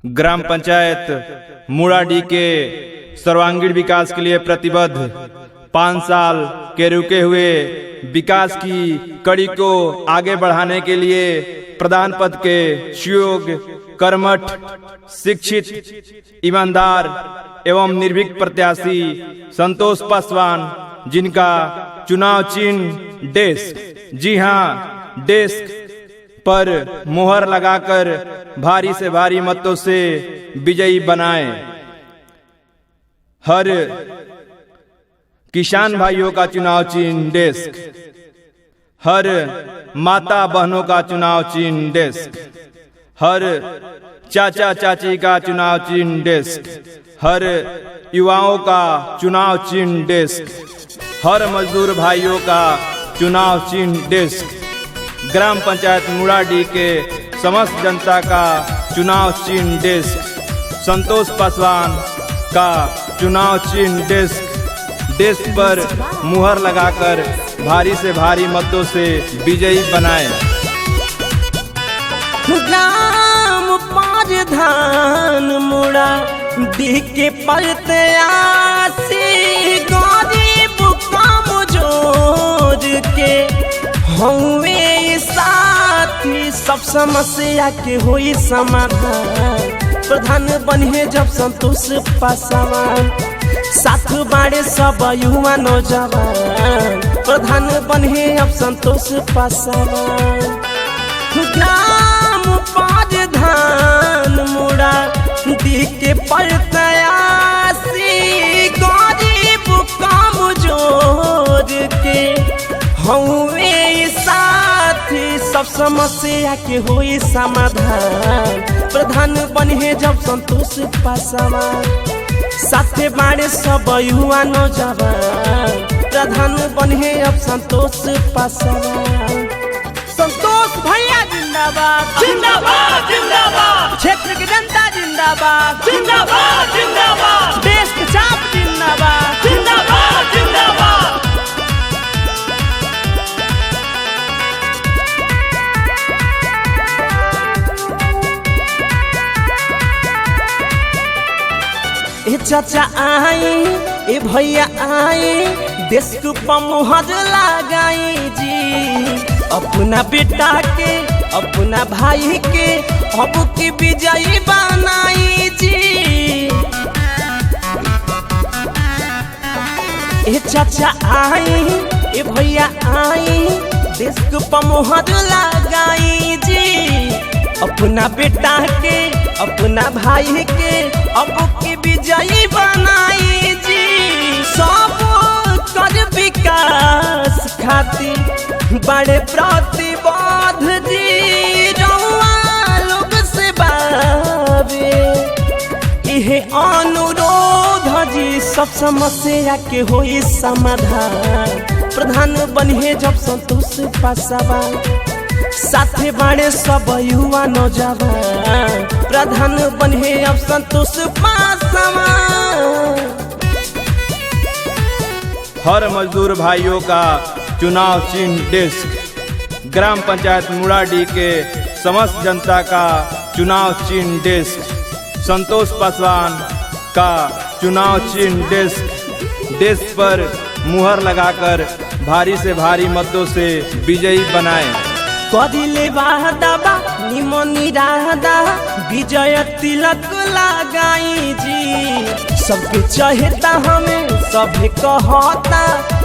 Gram panchayat मुड़ाडी के सर्वांगीण विकास के लिए प्रतिबद्ध 5 साल के रुके हुए विकास की कड़ी को आगे बढ़ाने के लिए प्रधान पद के सुयोग्य, कर्मठ, शिक्षित, ईमानदार एवं निर्भीक प्रत्याशी संतोष पासवान, जिनका चुनाव चिन्ह डेस्क, जी हाँ डेस्क पर मोहर लगाकर भारी से भारी मतों से विजयी बनाए। हर किसान भाइयों का चुनाव चिन्ह डेस्क, हर माता बहनों का चुनाव चिन्ह डेस्क, हर चाचा चाची का चुनाव चिन्ह डेस्क, हर युवाओं का चुनाव चिन्ह डेस्क, हर मजदूर भाइयों का चुनाव चिन्ह डेस्क, ग्राम पंचायत मुड़ाडी के समस्त जनता का चुनाव चिन्ह डेस्क, संतोष पासवान का चुनाव चिन्ह डेस्क पर मुहर लगाकर भारी से भारी मतों से विजयी बनाए। ग्राम प्रधान मुड़ाडी के प्रत्याशी गरीब कमजोर के हुए साथी, सब समस्या के हुई समाधान। प्रधान बने जब संतोष पासवान, साथ बाड़े सब युवा नौजवान। प्रधान बने अब संतोष पासवान। ग्राम प्रधान मुड़ाडी के प्रत्याशी गरीब कमजोर के हुए साथी, सब समस्या के हुई समाधान। प्रधान बने जब संतोष पासवान, साथे बाड़े सब युवा नौजवान। प्रधान बने अब संतोष पासवान। संतोष भैया जिंदाबाद जिंदाबाद जिंदाबाद, क्षेत्र की जनता जिंदाबाद जिंदाबाद जिंदाबाद, देश के चाप जिंदाबाद जिंदाबाद जिंदाबाद। ए चाचा आई, ए भैया आई, देश को मुहर लगाई जी। अपना बेटा के, अपना भाई के अब की विजयी बनाई जी। ए चाचा आई, ए भैया आई, देश को मुहर लगाई जी। अपना बेटा के, अपना भाई के अब की विजयी बनाई जी। सब कर विकास खातिर बड़े प्रतिबद्ध जी। रउआ लोग से बाबे इहे अनुरोध जी, सब समस्या के होई समाधान। प्रधान बने जब संतोष पासवान, साथे बाड़े सब युवा नौजवान। प्रधान बने अब संतोष पासवान। हर मजदूर भाइयों का चुनाव चिन्ह डेस्क, ग्राम पंचायत मुड़ाडी के समस्त जनता का चुनाव चिन्ह डेस्क, संतोष पासवान का चुनाव चिन्ह डेस्क पर मुहर लगाकर भारी से भारी मतों से विजयी बनाए। कदिले वादा निमनी राधा, विजय तिलक लगाई जी। सबके चहेता हमें सभी कहता,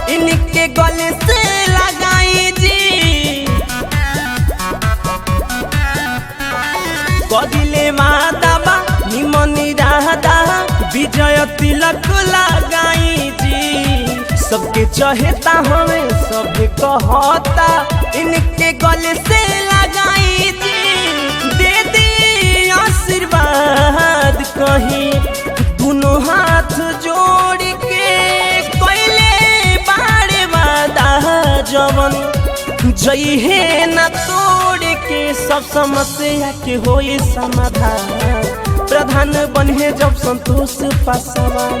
इनके गले से लगाई जी। कदिले वादा निमनी राधा, विजय तिलक लगाई जी। सबके चहेता हमें सभी कहता, इनके गले से लगाई जी। दे दी आशीर्वाद कहीं दोनों हाथ जोड़ के, कोयले बाड़े वादा जवन जई है न तोड़ के, सब समस्या के होई समाधान। प्रधान बने जब संतोष पासवान,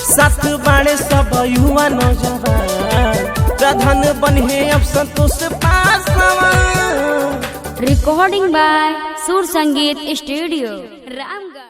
साथ बाड़े सब युवा नौजवान। प्रधान बने अब संतोष पासवान। रिकॉर्डिंग बाय सुर संगीत स्टूडियो रामगढ़।